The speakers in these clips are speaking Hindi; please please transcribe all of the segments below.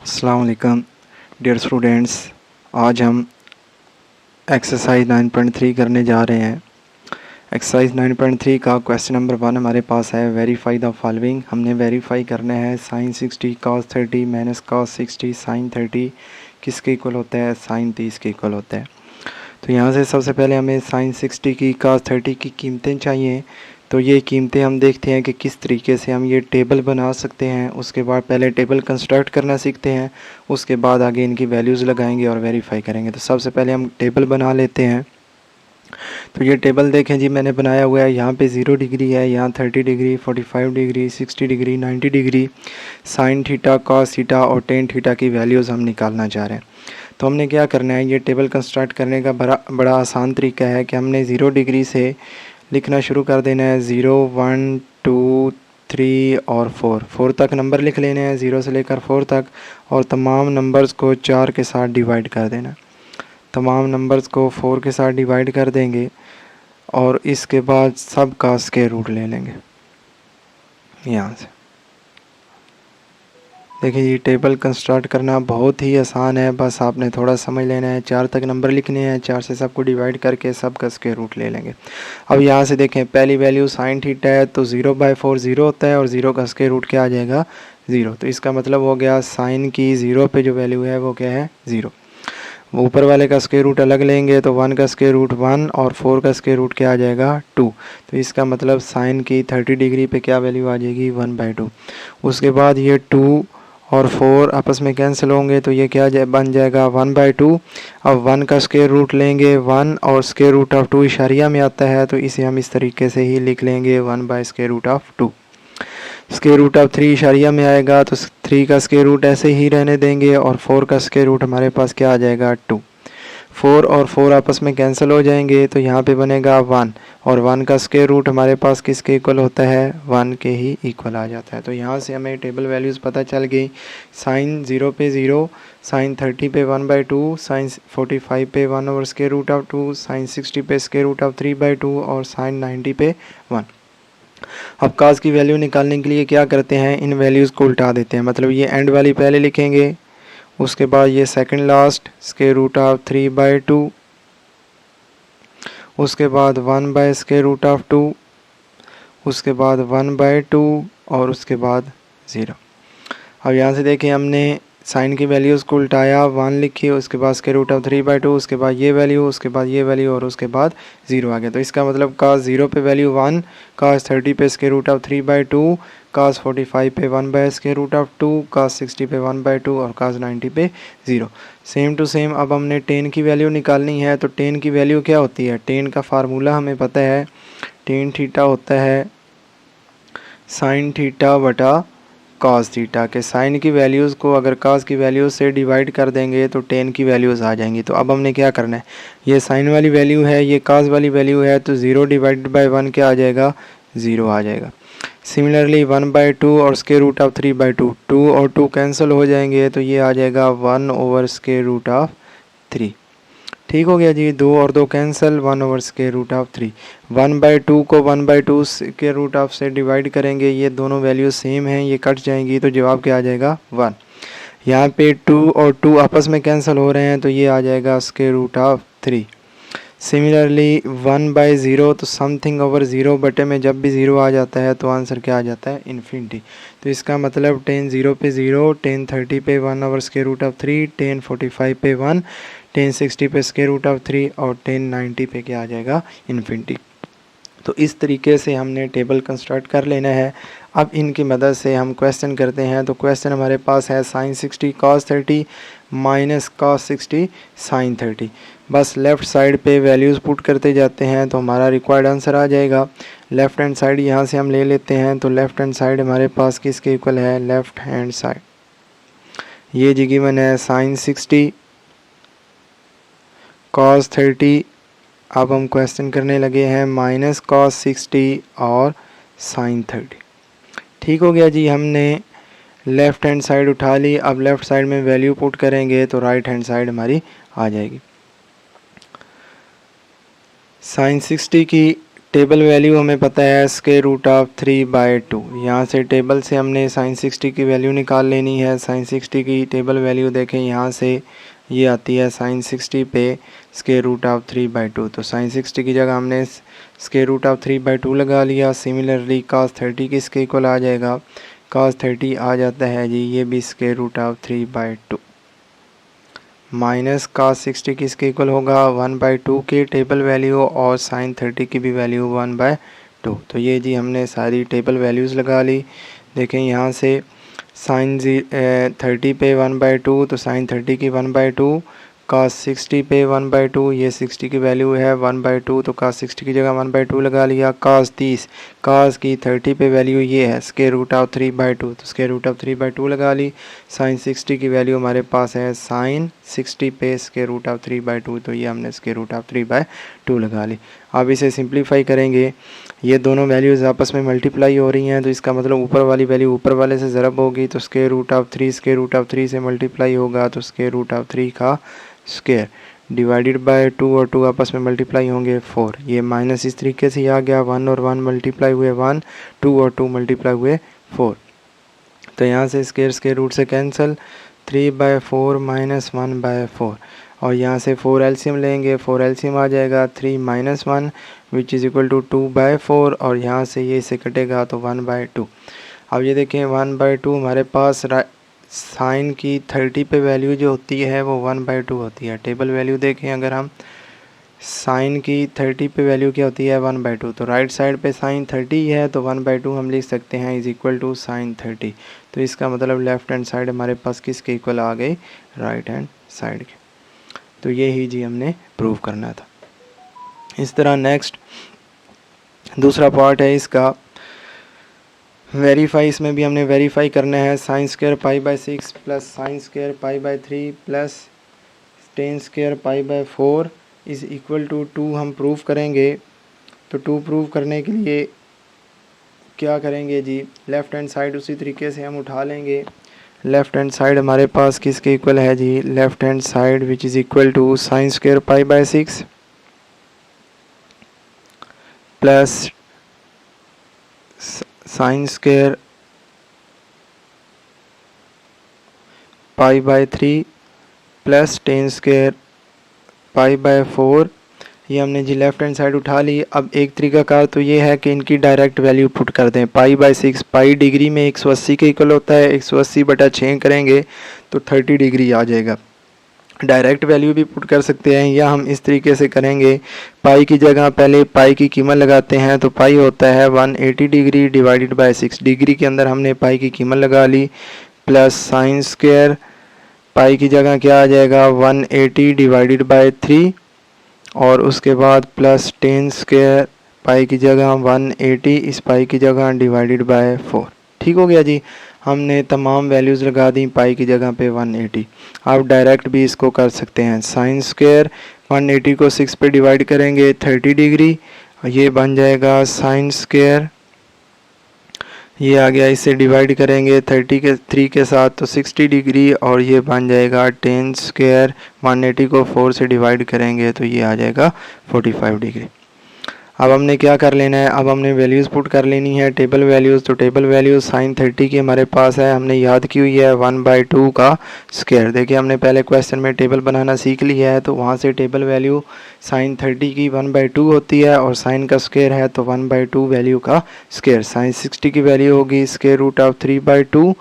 अस्सलाम वालेकुम डियर स्टूडेंट्स। आज हम एक्सरसाइज 9.3 करने जा रहे हैं। एक्सरसाइज 9.3 का क्वेश्चन नंबर 1 हमारे पास है, वेरीफाई द फॉलोइंग। हमने वेरीफाई करना है sine 60 cos 30 minus cos 60 sine 30 किसके इक्वल होता है, साइन 30 के इक्वल होता है। तो यहाँ से सबसे पहले हमें साइन 60 की कॉस 30 की कीमतें चाहिए। तो ये कीमतें हम देखते हैं कि किस तरीके से हम ये टेबल बना सकते हैं। उसके बाद पहले टेबल कंस्ट्रक्ट करना सीखते हैं, उसके बाद आगे इनकी वैल्यूज़ लगाएंगे और वेरीफाई करेंगे। तो सबसे पहले हम टेबल बना लेते हैं। तो ये टेबल देखें जी, मैंने बनाया हुआ है। यहाँ पे 0 डिग्री है, यहाँ 30 degree, 45 degree, 60 degree, 90 degree, sine theta, cos theta और टेन थीटा की वैल्यूज़ हम निकालना चाह रहे हैं। तो हमने क्या करना है, ये टेबल कंस्ट्रक्ट करने का बड़ा आसान तरीका है कि हमने 0 डिग्री से लिखना शुरू कर देना है। 0 1 2 3 और 4 तक नंबर लिख लेने हैं, 0 से लेकर 4 तक, और तमाम नंबर्स को 4 के साथ डिवाइड कर देना। तमाम नंबर्स को 4 के साथ डिवाइड कर देंगे और इसके बाद सब का स्क्वायर रूट ले लेंगे। यहाँ से देखिए, ये टेबल कंस्ट्रक्ट करना बहुत ही आसान है, बस आपने थोड़ा समझ लेना है। 4 तक नंबर लिखने हैं, 4 से सबको डिवाइड करके सब का स्क्वायर रूट ले लेंगे। अब यहाँ से देखें, पहली वैल्यू साइन थीटा है तो 0/4 0 होता है और 0 का स्क्वायर रूट क्या आ जाएगा, 0। तो इसका मतलब हो गया साइन की 0 पे जो वैल्यू है वो क्या है, 0। ऊपर वाले का स्क्वायर रूट अलग लेंगे तो 1 का स्क्वायर रूट 1 और 4 का स्क्वायर रूट क्या आ जाएगा, 2। तो इसका मतलब साइन की 30 डिग्री पे क्या वैल्यू आ जाएगी, 1/2। उसके बाद ये 2 और 4 आपस में कैंसिल होंगे तो ये क्या बन जाएगा, 1/2। अब 1 का स्क्वायर रूट लेंगे, 1 और स्क्वायर रूट ऑफ 2 इशारिया में आता है तो इसे हम इस तरीके से ही लिख लेंगे, 1/√2। स्क्वायर रूट ऑफ 3 इशारिया में आएगा तो 3 का स्क्वायर रूट ऐसे ही रहने देंगे और 4 का स्क्वायर रूट हमारे पास क्या आ जाएगा, 2। 4 और 4 आपस में कैंसिल हो जाएंगे तो यहाँ पे बनेगा 1 और 1 का स्क्वायर रूट हमारे पास किसके इक्वल होता है, 1 के ही इक्वल आ जाता है। तो यहाँ से हमें टेबल वैल्यूज़ पता चल गई। साइन 0 पे 0, साइन 30 पे 1/2, साइन 45 पे 1/√2, साइन 60 पे स्क्वायर रूट ऑफ 3/2 और साइन 90 पे 1। अब काज की वैल्यू निकालने के लिए क्या करते हैं, इन वैल्यूज़ को उल्टा देते हैं। मतलब ये एंड वाली पहले लिखेंगे, उसके बाद ये second last square root of 3/2, उसके बाद 1/√2, उसके बाद 1/2 और उसके बाद 0। अब यहाँ से देखें, हमने साइन की वैल्यूज़ को उल्टाया, 1 लिखी, उसके बाद स्क्वायर रूट ऑफ 3/2, उसके बाद ये वैल्यू, उसके बाद ये वैल्यू और उसके बाद 0 आ गया। तो इसका मतलब कास 0 पे वैल्यू 1, कास 30 पे स्क्वायर रूट ऑफ 3/2, कास 45 पे 1/√2, कास 60 पे 1/2 और कास 90 पे 0। सेम टू सेम अब हमने टेन की वैल्यू निकालनी है। तो टेन की वैल्यू क्या होती है, टेन का फार्मूला हमें पता है, टेन थीटा होता है साइन थीटा बटा कॉस थीटा। के साइन की वैल्यूज़ को अगर कॉस की वैल्यूज़ से डिवाइड कर देंगे तो टेन की वैल्यूज़ आ जाएंगी। तो अब हमने क्या करना है, ये साइन वाली वैल्यू है, ये कॉस वाली वैल्यू है, तो 0 डिवाइडेड बाय 1 क्या आ जाएगा, 0 आ जाएगा। सिमिलरली 1/2 और स्क्वायर रूट ऑफ 3/2, 2 और 2 कैंसिल हो जाएंगे तो ये आ जाएगा 1/√3। ठीक हो गया जी, 2 और 2 कैंसिल, 1/√3। 1/2 को 1/2 स्क्वायर रूट ऑफ से डिवाइड करेंगे, ये दोनों वैल्यू सेम हैं, ये कट जाएंगी तो जवाब क्या आ जाएगा, 1। यहाँ पे 2 और 2 आपस में कैंसिल हो रहे हैं तो ये आ जाएगा स्क्वायर रूट ऑफ 3। सिमिलरली 1/0 तो समथिंग ओवर 0 बटे में जब भी 0 आ जाता है तो आंसर क्या आ जाता है, इन्फिनिटी। तो इसका मतलब टेन 0 पे 0, टेन 30 पे 1/√3, टेन 45 पे 1, टेन 60 पे स्क्वायर रूट ऑफ 3 और टेन 90 पे क्या आ जाएगा, इन्फिनिटी। तो इस तरीके से हमने टेबल कंस्ट्रक्ट कर लेना है। अब इनकी मदद से हम क्वेश्चन करते हैं। तो क्वेश्चन हमारे पास है sine 60 cos 30 minus cos 60 sine 30। बस लेफ़्ट साइड पे वैल्यूज़ पुट करते जाते हैं तो हमारा रिक्वायर्ड आंसर आ जाएगा। लेफ़्ट हैंड साइड यहाँ से हम ले लेते हैं। तो लेफ़्ट हैंड साइड हमारे पास किसके इक्वल है, लेफ़्ट हैंड साइड ये जी गिवन है साइन 60 कॉस 30। अब हम क्वेश्चन करने लगे हैं माइनस कॉस 60 और साइन 30। ठीक हो गया जी, हमने लेफ़्ट हैंड साइड उठा ली। अब लेफ़्ट साइड में वैल्यू पुट करेंगे तो राइट हैंड साइड हमारी आ जाएगी। साइन 60 की टेबल वैल्यू हमें पता है स्क्वायर रूट ऑफ 3/2। यहाँ से टेबल से हमने साइन 60 की वैल्यू निकाल लेनी है। साइन 60 की टेबल वैल्यू देखें, यहाँ से ये आती है साइन 60 पे स्क्वायर रूट ऑफ 3/2। तो साइन 60 की जगह हमने स्क्वायर रूट ऑफ 3/2 लगा लिया। सिमिलरली cos 30 किसके इक्वल आ जाएगा, cos 30 आ जाता है जी ये भी square root of 3/2 minus cos 60 किसके इक्वल होगा 1/2 की टेबल वैल्यू और साइन 30 की भी वैल्यू 1/2। तो ये जी हमने सारी टेबल वैल्यूज़ लगा ली। देखें यहाँ से साइन 30 पे 1/2 तो साइन 30 की 1/2, cos 60 पे 1/2 ये 60 की वैल्यू है 1/2 तो cos 60 की जगह 1/2 लगा लिया। cos 30 cos की 30 पे वैल्यू ये है स्क्वायर रूट ऑफ 3/2 तो स्क्वायर रूट ऑफ 3/2 लगा ली। साइन 60 की वैल्यू हमारे पास है साइन 60 पे स्क्वायर रूट ऑफ 3/2 तो ये हमने स्क्वायर रूट ऑफ 3/2 लगा ली। अब इसे सिंप्लीफाई करेंगे, ये दोनों वैल्यूज़ आपस में मल्टीप्लाई हो रही हैं तो इसका मतलब ऊपर वाली वैल्यू ऊपर वाले से ज़रब होगी तो square root of 3 square root of 3 से मल्टीप्लाई होगा तो स्क्वायर रूट ऑफ 3 का स्क्वायर डिवाइडेड बाय 2 और 2 आपस में मल्टीप्लाई होंगे 4। ये माइनस इस तरीके से आ गया, 1 और 1 मल्टीप्लाई हुए 1, 2 और 2 मल्टीप्लाई हुए 4। तो यहाँ से स्क्वायर रूट से कैंसिल 3/4 माइनस 1/4 और यहाँ से 4 एलसीएम लेंगे, 4 एलसीएम आ जाएगा 3 minus 1 which is equal to 2/4 और यहाँ से ये से कटेगा तो 1/2। अब ये देखें 1/2 हमारे पास साइन की 30 पे वैल्यू जो होती है वो 1/2 होती है। टेबल वैल्यू देखें, अगर हम साइन की 30 पे वैल्यू क्या होती है 1/2 तो राइट साइड पे साइन 30 है तो 1/2 हम लिख सकते हैं इज़ इक्वल टू साइन 30। तो इसका मतलब लेफ़्ट हैंड साइड हमारे पास किसके इक्वल आ गई, राइट हैंड साइड के। तो ये ही जी हमने प्रूव करना था। इस तरह नेक्स्ट दूसरा पार्ट है इसका वेरीफाई। इसमें भी हमने वेरीफाई करना है sine square π/6 plus sine square π/3 plus tan square π/4 is equal to 2 हम प्रूव करेंगे। तो 2 प्रूव करने के लिए क्या करेंगे जी, लेफ़्ट हैंड साइड उसी तरीके से हम उठा लेंगे। लेफ़्ट हैंड साइड हमारे पास किसके इक्वल है जी, left hand side which is equal to sine square π/6 plus sine square π/3 plus tan square π/4। ये हमने जी लेफ़्ट हैंड साइड उठा ली। अब एक तरीकाकार तो ये है कि इनकी डायरेक्ट वैल्यू पुट कर दें। π/6 पाई डिग्री में 180 के इक्वल होता है, 180/6 करेंगे तो 30 डिग्री आ जाएगा। डायरेक्ट वैल्यू भी पुट कर सकते हैं या हम इस तरीके से करेंगे, पाई की जगह पहले पाई की कीमत लगाते हैं तो पाई होता है 180 डिग्री डिवाइडेड बाय 6 डिग्री के अंदर हमने पाई की कीमत लगा ली प्लस साइन स्क्वायर पाई की जगह क्या आ जाएगा 180 डिवाइडेड बाय 3 और उसके बाद प्लस टेन स्क्वायर पाई की जगह 180 इस पाई की जगह डिवाइडेड बाय 4। ठीक हो गया जी, हमने तमाम वैल्यूज़ लगा दी पाई की जगह पे 180। आप डायरेक्ट भी इसको कर सकते हैं, साइन स्क्वायर 180 को 6 पे डिवाइड करेंगे 30 डिग्री, ये बन जाएगा साइन स्क्वायर, ये आ गया इसे डिवाइड करेंगे 3 के साथ तो 60 डिग्री और ये बन जाएगा टेन स्क्वायर 180 को 4 से डिवाइड करेंगे तो ये आ जाएगा 45 डिग्री। अब हमने क्या कर लेना है, अब हमने वैल्यूज़ पुट कर लेनी है टेबल वैल्यूज़। तो टेबल वैल्यूज़ साइन 30 की हमारे पास है, हमने याद की हुई है 1/2 का स्क्वायर। देखिए हमने पहले क्वेश्चन में टेबल बनाना सीख लिया है तो वहाँ से टेबल वैल्यू साइन 30 की 1/2 होती है और साइन का स्क्वायर है तो 1/2 वैल्यू का स्क्वायर। साइन 60 की वैल्यू होगी स्क्वायर रूट ऑफ 3/2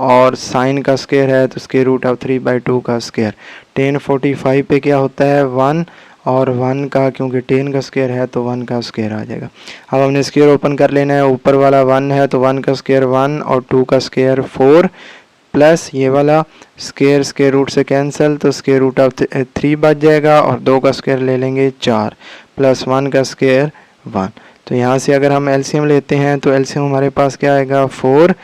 और साइन का स्क्वायर है तो स्क्वायर रूट ऑफ 3/2 का स्क्वायर। टेन 45 पे क्या होता है 1 और 1 का, क्योंकि 10 का स्क्वायर है तो 1 का स्क्वायर आ जाएगा। अब हमने स्क्वायर ओपन कर लेना है, ऊपर वाला 1 है तो 1 का स्क्वायर 1 और 2 का स्क्वायर 4 प्लस ये वाला स्क्वायर रूट से कैंसिल तो स्क्वायर रूट ऑफ 3 बच जाएगा और 2 का स्क्वायर ले लेंगे 4 प्लस 1 का स्क्वायर 1। तो यहाँ से अगर हम एलसीएम लेते हैं तो एलसीएम हमारे पास क्या आएगा 4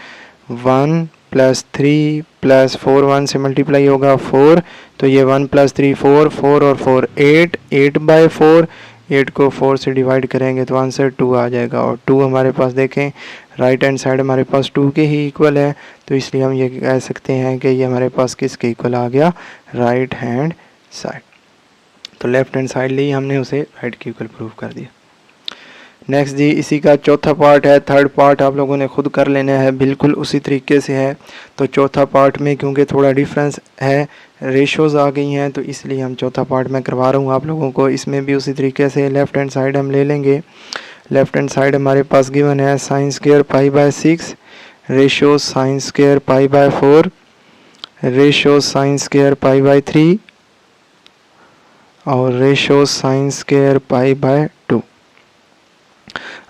1 प्लस 3 प्लस 4 1 से मल्टीप्लाई होगा 4 तो ये 1 प्लस 3 4 4 और 4 8 8/4 8 को 4 से डिवाइड करेंगे तो आंसर 2 आ जाएगा। और 2 हमारे पास देखें राइट हैंड साइड हमारे पास 2 के ही इक्वल है तो इसलिए हम ये कह सकते हैं कि ये हमारे पास किसके इक्वल आ गया, राइट हैंड साइड। तो लेफ्ट हैंड साइड ली हमने उसे राइट के इक्वल प्रूव कर दिया। नेक्स्ट जी इसी का चौथा पार्ट है, थर्ड पार्ट आप लोगों ने खुद कर लेना है, बिल्कुल उसी तरीके से है। तो चौथा पार्ट में क्योंकि थोड़ा डिफरेंस है, रेशोज़ आ गई हैं, तो इसलिए हम चौथा पार्ट में करवा रहा हूँ आप लोगों को। इसमें भी उसी तरीके से लेफ़्ट हैंड साइड हम ले लेंगे। लेफ़्ट हैंड साइड हमारे पास गिवन है sine square pi by 6 ratio sine square pi by 4 ratio sine square pi by 3 और ratio sine square pi by 2।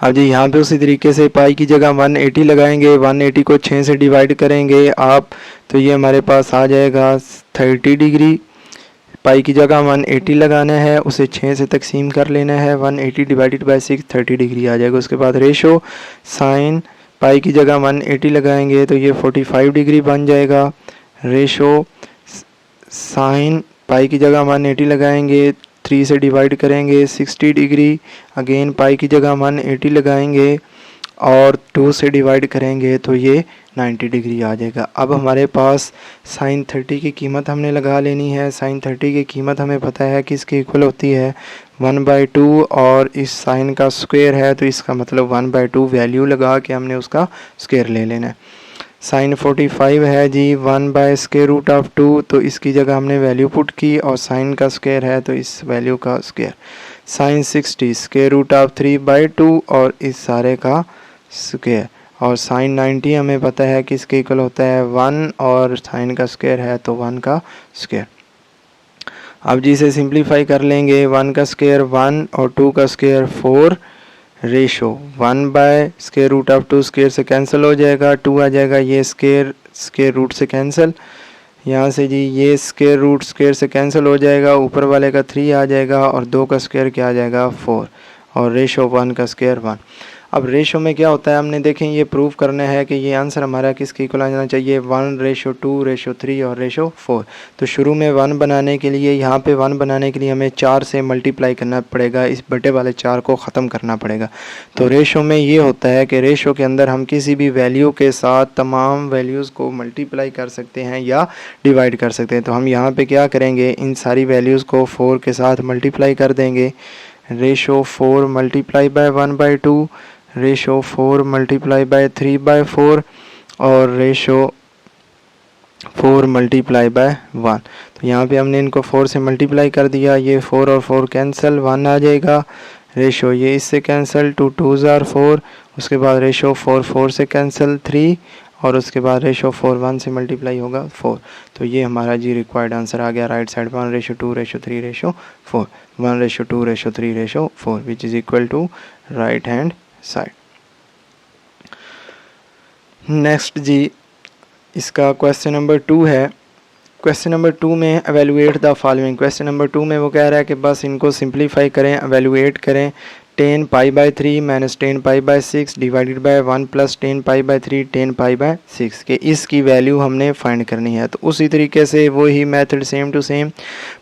अब जी यहाँ पे उसी तरीके से पाई की जगह 180 लगाएंगे, 180 को 6 से डिवाइड करेंगे आप, तो ये हमारे पास आ जाएगा 30 डिग्री। पाई की जगह 180 लगाना है, उसे 6 से तकसीम कर लेना है, 180 डिवाइडेड बाय 6 30 डिग्री आ जाएगा। उसके बाद रेशो साइन पाई की जगह 180 लगाएंगे तो ये 45 डिग्री बन जाएगा। रेशो साइन पाई की जगह 180 लगाएंगे, 3 से डिवाइड करेंगे 60 डिग्री, अगेन पाई की जगह 180 लगाएंगे और 2 से डिवाइड करेंगे तो ये 90 डिग्री आ जाएगा। अब हमारे पास साइन 30 की कीमत हमने लगा लेनी है। साइन 30 की कीमत हमें पता है कि इसकी इक्वल होती है 1/2 और इस साइन का स्क्वायर है तो इसका मतलब 1/2 वैल्यू लगा के हमने उसका स्क्वायर ले लेना है। साइन 45 है जी 1/√2, तो इसकी जगह हमने वैल्यू पुट की और साइन का स्क्वायर है तो इस वैल्यू का स्क्वायर। साइन 60 √3/2 और इस सारे का स्क्वायर। और साइन 90 हमें पता है कि इसके इक्वल होता है 1 और साइन का स्क्वायर है तो 1 का स्क्वायर। अब जी इसे सिंप्लीफाई कर लेंगे, 1 का स्क्वायर 1 और 2 का स्क्वायर 4 रेशो 1/√2 स्क्वायर से कैंसिल हो जाएगा, 2 आ जाएगा, ये स्क्वायर रूट से कैंसिल, यहाँ से जी ये स्क्वायर रूट स्क्वायर से कैंसिल हो जाएगा, ऊपर वाले का 3 आ जाएगा और 2 का स्क्वायर क्या आ जाएगा 4 और रेशो 1 का स्क्वायर 1। अब रेशो में क्या होता है हमने देखें ये प्रूव करना है कि ये आंसर हमारा किसके इक्वल आ जाना चाहिए 1/2 रेशो 3 और रेशो 4। तो शुरू में 1 बनाने के लिए यहाँ पे 1 बनाने के लिए हमें 4 से मल्टीप्लाई करना पड़ेगा, इस बटे वाले 4 को ख़त्म करना पड़ेगा। तो रेशो में ये होता है कि रेशो के अंदर हम किसी भी वैल्यू के साथ तमाम वैल्यूज़ को मल्टीप्लाई कर सकते हैं या डिवाइड कर सकते हैं। तो हम यहाँ पर क्या करेंगे, इन सारी वैल्यूज़ को 4 के साथ मल्टीप्लाई कर देंगे। Ratio 4 multiply by 1/2, ratio 4 multiply by 3/4 और रेशो 4 मल्टीप्लाई बाय 1। तो यहाँ पे हमने इनको 4 से मल्टीप्लाई कर दिया, ये 4 और 4 कैंसिल, 1 आ जाएगा। रेशो ये इससे कैंसिल, 2 2s are 4, उसके बाद रेशो 4 4 से कैंसिल 3 और उसके बाद रेशो 4 1 से मल्टीप्लाई होगा 4। तो ये हमारा जी रिक्वायर्ड आंसर आ गया right side 1/2/3/4, 1/2/3/4 which is equal to right hand side. Next जी इसका क्वेश्चन नंबर 2 है। क्वेश्चन नंबर 2 में evaluate the following. Question number 2 में वो कह रहा है कि बस इनको सिंप्लीफाई करें, एवेलुएट करें। 10 π/3 - 10 π/6 डिवाइडेड बाय 1 + 10 π/3 10 π/6 के इसकी वैल्यू हमने फाइंड करनी है। तो उसी तरीके से वही मेथड सेम टू सेम,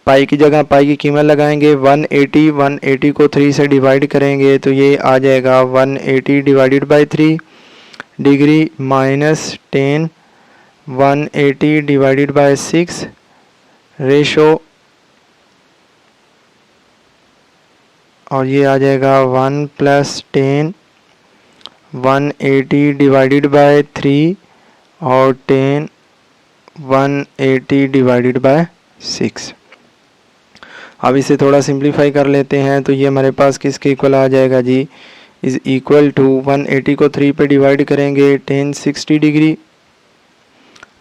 पाई की जगह पाई की कीमत लगाएंगे 180 को 3 से डिवाइड करेंगे तो ये आ जाएगा 180 divided by 3 degree minus 10 180 divided by 6 ratio और ये आ जाएगा 1 + 10 180 डिवाइडेड बाय 3 और 10 180 डिवाइडेड बाय 6। अब इसे थोड़ा सिंप्लीफाई कर लेते हैं तो ये हमारे पास किसके इक्वल आ जाएगा जी, इज़ इक्वल टू 180 को 3 पे डिवाइड करेंगे 10 60 डिग्री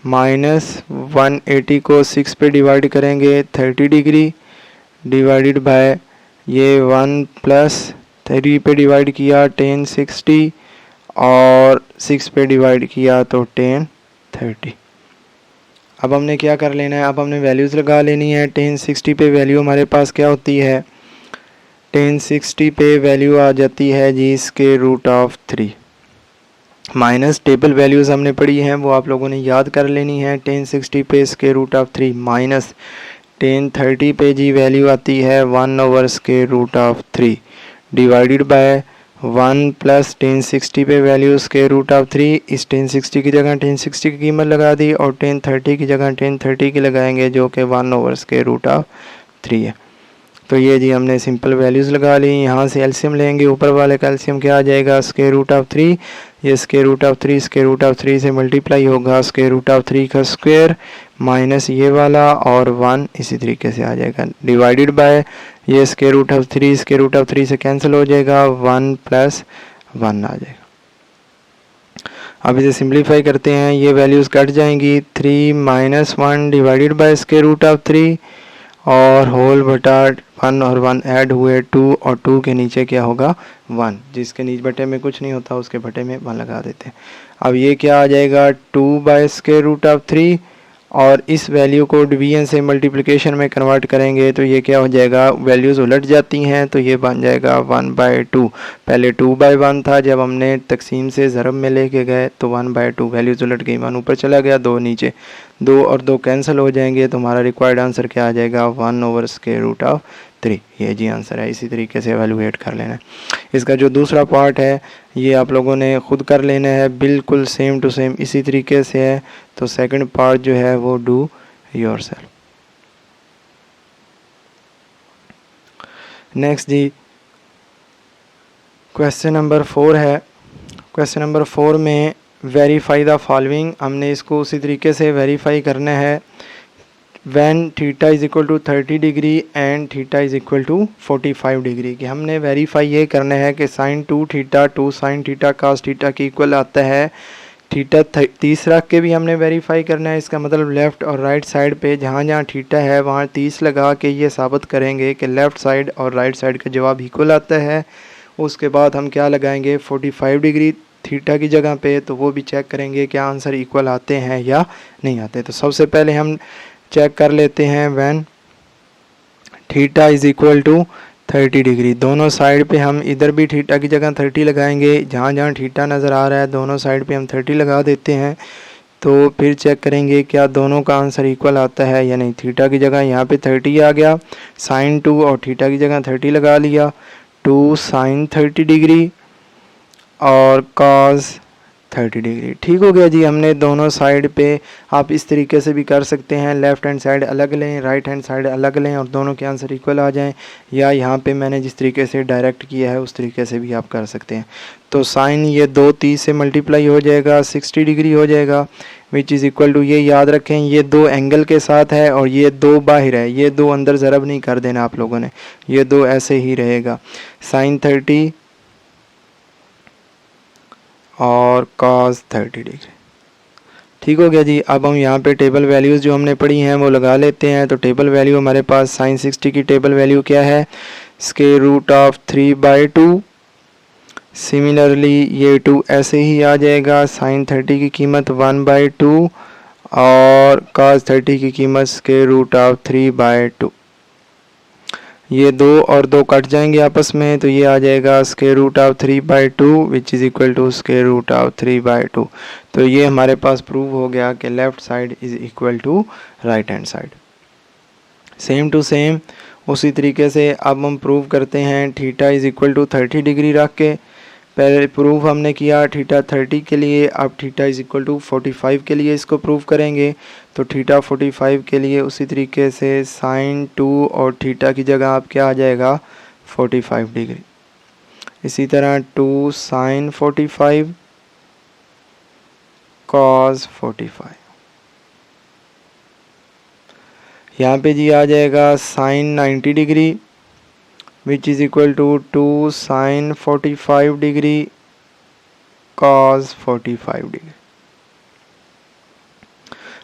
माइनस 180 को 6 पे डिवाइड करेंगे 30 डिग्री डिवाइडेड बाय ये 1 + 3 पे डिवाइड किया 10 60 और 6 पे डिवाइड किया तो 10 30। अब हमने क्या कर लेना है, अब हमने वैल्यूज़ लगा लेनी है। 10 60 पे वैल्यू हमारे पास क्या होती है, 10 60 पे वैल्यू आ जाती है जी √3 माइनस टेबल वैल्यूज़ हमने पढ़ी हैं वो आप लोगों ने याद कर लेनी है। 10 60 पे √3 माइनस 10 30 पे जी वैल्यू आती है 1/√3 डिवाइडेड बाय 1 + 10 60 पे वैल्यू √3। इस 10 60 की जगह 10 60 की कीमत लगा दी और 10 30 की जगह 10 30 की लगाएंगे जो कि 1/√3 है। तो ये जी हमने सिंपल वैल्यूज़ लगा ली। यहाँ से एलसीएम लेंगे, ऊपर वाले का एलसीएम क्या आ जाएगा, स्क्वायर रूट ऑफ 3, ये square root of 3 square root of 3 से मल्टीप्लाई होगा स्क्वायर रूट ऑफ 3 का स्क्वायर माइनस ये वाला और 1 इसी तरीके से आ जाएगा, डिवाइडेड बाय ये स्क्वायर रूट ऑफ 3 से कैंसिल हो जाएगा, 1 प्लस 1 आ जाएगा। अब इसे सिंप्लीफाई करते हैं, ये वैल्यूज़ कट जाएंगी, 3 minus 1 divided by square root of 3 और होल बटा 1 और 1 ऐड हुए 2 और 2 के नीचे क्या होगा 1, जिसके नीचे बटे में कुछ नहीं होता उसके बटे में 1 लगा देते हैं। अब ये क्या आ जाएगा 2 बाय स्क्वायर रूट ऑफ 3 और इस वैल्यू को डिवीजन से मल्टीप्लिकेशन में कन्वर्ट करेंगे तो ये क्या हो जाएगा, वैल्यूज़ उलट जाती हैं तो ये बन जाएगा 1/2। पहले 2/1 था, जब हमने तकसीम से ज़रब में लेके गए तो 1/2 वैल्यूज़ उलट गई, 1 ऊपर चला गया 2 नीचे, 2 और 2 कैंसिल हो जाएंगे तो हमारा रिक्वायर्ड आंसर क्या आ जाएगा 1/√3। ये जी आंसर है। इसी तरीके से एवेलुएट कर लेना है। इसका जो दूसरा पार्ट है ये आप लोगों ने ख़ुद कर लेना है, बिल्कुल सेम टू सेम इसी तरीके से है। तो सेकंड पार्ट जो है वो डू योरसेल्फ। नेक्स्ट जी क्वेश्चन नंबर 4 है। क्वेश्चन नंबर 4 में वेरीफाई द फॉलोइंग, हमने इसको उसी तरीके से वेरीफाई करना है। when theta is equal to 30 degree and theta is equal to 45 degree कि हमने वेरीफाई ये करना है कि sine 2 theta 2 sine theta cos theta की इक्वल आता है। थीटा 30 रख के भी हमने वेरीफाई करना है। इसका मतलब लेफ़्ट और राइट साइड पे जहाँ जहाँ थीटा है वहाँ 30 लगा के ये साबित करेंगे कि लेफ़्ट साइड और राइट साइड का जवाब इक्वल आता है। उसके बाद हम क्या लगाएंगे 45 डिग्री थीटा की जगह पे, तो वो भी चेक करेंगे क्या आंसर इक्वल आते हैं या नहीं आते। तो सबसे पहले हम चेक कर लेते हैं when theta is equal to 30 degree. दोनों साइड पे हम इधर भी थीटा की जगह 30 लगाएंगे, जहाँ जहाँ थीटा नज़र आ रहा है दोनों साइड पे हम 30 लगा देते हैं। तो फिर चेक करेंगे क्या दोनों का आंसर इक्वल आता है या नहीं। थीटा की जगह यहाँ पे 30 आ गया, साइन 2 और थीटा की जगह 30 लगा लिया, 2 साइन 30 डिग्री और कॉस 30 डिग्री। ठीक हो गया जी। हमने दोनों साइड पे, आप इस तरीके से भी कर सकते हैं, लेफ़्ट हैंड साइड अलग लें राइट हैंड साइड अलग लें और दोनों के आंसर इक्वल आ जाएं, या यहाँ पे मैंने जिस तरीके से डायरेक्ट किया है उस तरीके से भी आप कर सकते हैं। तो साइन ये 2 30 से मल्टीप्लाई हो जाएगा 60 डिग्री हो जाएगा, विच इज़ इक्वल टू, ये याद रखें ये 2 एंगल के साथ है और ये 2 बाहर है, ये 2 अंदर ज़रब नहीं कर देना आप लोगों ने, ये 2 ऐसे ही रहेगा, साइन 30 और cos 30 डिग्री। ठीक हो गया जी। अब हम यहाँ पे टेबल वैल्यूज़ जो हमने पढ़ी हैं वो लगा लेते हैं। तो टेबल वैल्यू हमारे पास साइन 60 की टेबल वैल्यू क्या है, स्क्वायर रूट ऑफ 3/2। सिमिलरली ये 2 ऐसे ही आ जाएगा, साइन 30 की कीमत 1/2 और cos 30 की कीमत स्क्वायर रूट ऑफ 3/2। ये 2 और 2 कट जाएंगे आपस में, तो ये आ जाएगा square root of 3/2 which is equal to square root of 3/2। तो ये हमारे पास प्रूव हो गया कि left side is equal to right hand side. Same to same उसी तरीके से अब हम प्रूव करते हैं theta is equal to 30 degree रख के। पहले प्रूफ हमने किया थीटा 30 के लिए, अब थीटा इज़ इक्वल टू 45 के लिए इसको प्रूव करेंगे। तो थीटा 45 के लिए उसी तरीके से साइन 2 और थीटा की जगह आप क्या आ जाएगा 45 डिग्री। इसी तरह 2 साइन 45 कॉस 45। यहाँ पे जी आ जाएगा sine 90 degree which is equal to 2 sine 45 degree cos 45 degree.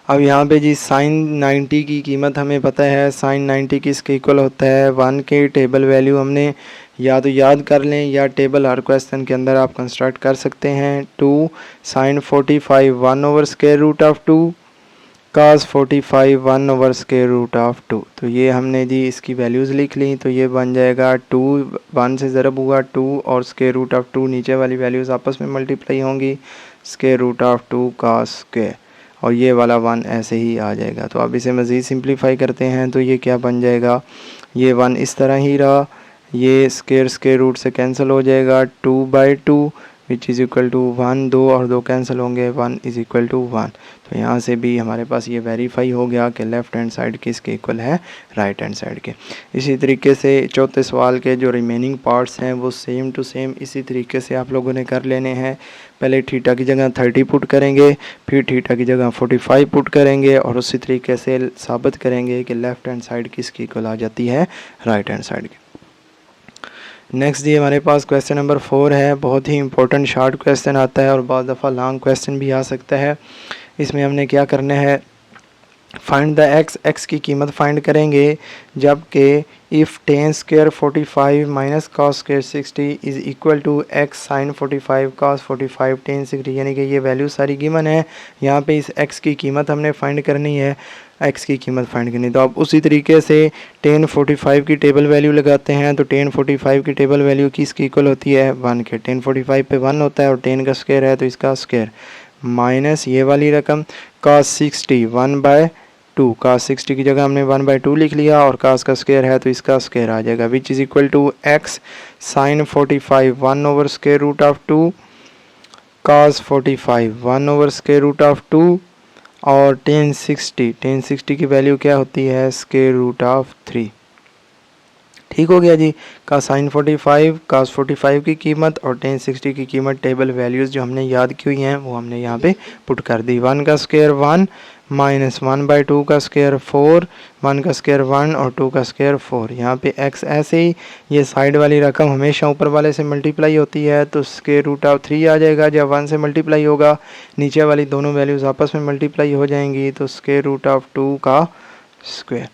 अब यहाँ पे जी साइन 90 की कीमत हमें पता है, साइन 90 किसके इक्वल होता है 1 के। टेबल वैल्यू हमने या तो याद कर लें या टेबल हर क्वेश्चन के अंदर आप कंस्ट्रक्ट कर सकते हैं। 2 sine 45 1 over square root of 2 cos 45 1 over square root of 2। तो ये हमने जी इसकी वैल्यूज़ लिख ली। तो ये बन जाएगा 2 1 से ज़रब हुआ 2 और स्क्वायर रूट ऑफ 2, नीचे वाली वैल्यूज़ आपस में मल्टीप्लाई होंगी, square root of 2 cos square, और ये वाला 1 ऐसे ही आ जाएगा। तो अब इसे मज़ीद सिंप्लीफाई करते हैं तो ये क्या बन जाएगा, ये 1 इस तरह ही रहा, ये स्क्वायर रूट से कैंसिल हो जाएगा, 2/2 विच इज़ इक्वल टू 1, 2 और 2 कैंसिल होंगे, 1 इज़ इक्वल टू 1। तो यहाँ से भी हमारे पास ये वेरीफाई हो गया कि लेफ़्ट हैंड साइड किसके इक्वल है, राइट हैंड साइड के। इसी तरीके से चौथे सवाल के जो रिमेनिंग पार्ट्स हैं वो सेम टू सेम इसी तरीके से आप लोगों ने कर लेने हैं। पहले थीटा की जगह 30 पुट करेंगे, फिर थीटा की जगह 45 पुट करेंगे और उसी तरीके से साबित करेंगे कि लेफ़्ट हैंड साइड किसकी इक्वल आ जाती है, राइट हैंड साइड की। नेक्स्ट ये हमारे पास क्वेश्चन नंबर 4 है। बहुत ही इंपॉर्टेंट शॉर्ट क्वेश्चन आता है और बहुत दफ़ा लॉन्ग क्वेश्चन भी आ सकता है। इसमें हमने क्या करना है, फाइंड द एक्स की कीमत फाइंड करेंगे जबकि if tan square 45 minus cos square 60 is equal to x sine 45 cos 45 tan 60, यानी कि ये वैल्यू सारी गिवन है। यहाँ पे इस एक्स की कीमत हमने फाइंड करनी है, एक्स की कीमत फाइंड करनी। तो आप उसी तरीके से टेन 45 की टेबल वैल्यू लगाते हैं। तो टेन 45 की टेबल वैल्यू किसकी इक्वल होती है, 1 के। टेन 45 पे 1 होता है और 10 का स्क्वायर है तो इसका स्क्वायर माइनस ये वाली रकम कॉस 60 1/2। cos 60 की जगह हमने 1/2 लिख लिया और cos का स्क्वायर है तो इसका स्क्वायर आ जाएगा, which is equal to x sine 45 1 over square root of 2 cos 45 1 over square root of 2 और टेन 60 की वैल्यू क्या होती है, स्क्वायर रूट ऑफ 3। ठीक हो गया जी। का साइन 45 cos 45 की कीमत और टेन 60 की कीमत टेबल वैल्यूज़ जो हमने याद की हुई हैं वो हमने यहाँ पे पुट कर दी। 1 का स्क्वायर 1 माइनस 1/2 का स्क्वायर 4, 1 का स्क्वायर 1 और 2 का स्क्वायर 4। यहाँ पे x ऐसे ही ये साइड वाली रकम हमेशा ऊपर वाले से मल्टीप्लाई होती है तो स्क्वायर रूट ऑफ 3 आ जाएगा। जब 1 से मल्टीप्लाई होगा नीचे वाली दोनों वैल्यूज़ आपस में मल्टीप्लाई हो जाएंगी तो स्क्वायर रूट ऑफ 2 का स्क्वायर।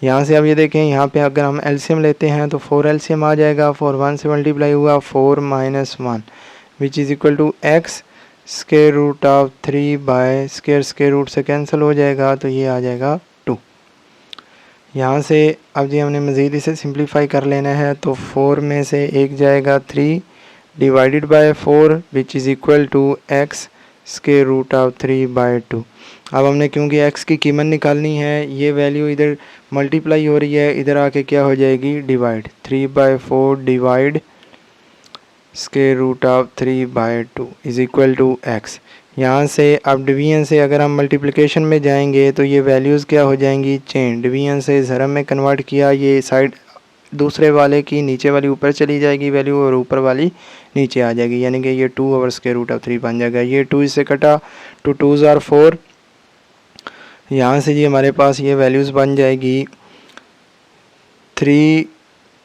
यहाँ से अब ये देखें, यहाँ पे अगर हम एलसीएम लेते हैं तो 4 एलसीएम आ जाएगा। 4 1 से मल्टीप्लाई हुआ 4 minus 1 which is equal to x square root of 3 by square root से कैंसिल हो जाएगा तो ये आ जाएगा 2। यहाँ से अब जी हमने मज़ीद इसे सिंप्लीफाई कर लेना है तो 4 में से एक जाएगा 3 divided by 4 which is equal to x square root of 3/2। अब हमने क्योंकि x की कीमत निकालनी है, ये वैल्यू इधर मल्टीप्लाई हो रही है, इधर आके क्या हो जाएगी, divide. 3/4 divide square root of 3/2 is equal to x। यहाँ से अब डिवीजन से अगर हम मल्टीप्लिकेशन में जाएंगे तो ये वैल्यूज़ क्या हो जाएंगी, चेंज। डिवीजन से ज़रम में कन्वर्ट किया, ये साइड दूसरे वाले की नीचे वाली ऊपर चली जाएगी वैल्यू और ऊपर वाली नीचे आ जाएगी, यानी कि ये 2 ओवर स्क्वायर रूट ऑफ 3 बन जाएगा। ये 2 इससे कटा, 2 2s are 4। यहाँ से जी हमारे पास ये वैल्यूज़ बन जाएगी 3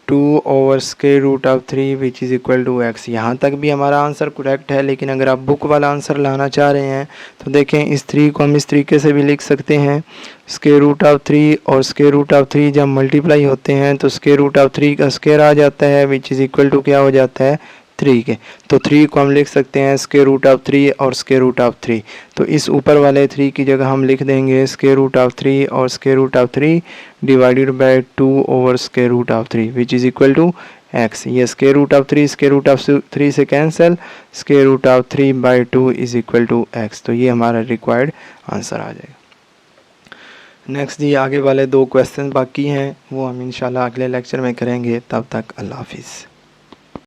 2 over square root of 3 which is equal to x. यहाँ तक भी हमारा आंसर करेक्ट है, लेकिन अगर आप बुक वाला आंसर लाना चाह रहे हैं तो देखें इस 3 को हम इस तरीके से भी लिख सकते हैं, स्क्वायर रूट ऑफ 3 और स्क्वायर रूट ऑफ 3 जब मल्टीप्लाई होते हैं तो स्क्वायर रूट ऑफ 3 का स्क्वायर आ जाता है विच इज़ इक्वल टू क्या हो जाता है, 3 के। तो 3 को हम लिख सकते हैं स्क्वायर रूट ऑफ 3 और स्क्वायर रूट ऑफ 3। तो इस ऊपर वाले 3 की जगह हम लिख देंगे स्क्वायर रूट ऑफ 3 और square root of 3 divided by 2 over square root of 3 which is equal to x. ये square root of 3 square root of 3 से cancel, square root of 3/2 is equal to x. तो ये हमारा रिक्वायर्ड आंसर आ जाएगा। नेक्स्ट ये आगे वाले 2 क्वेश्चन बाकी हैं वो हम इंशाल्लाह अगले लेक्चर में करेंगे। तब तक अल्लाह हाफिज़।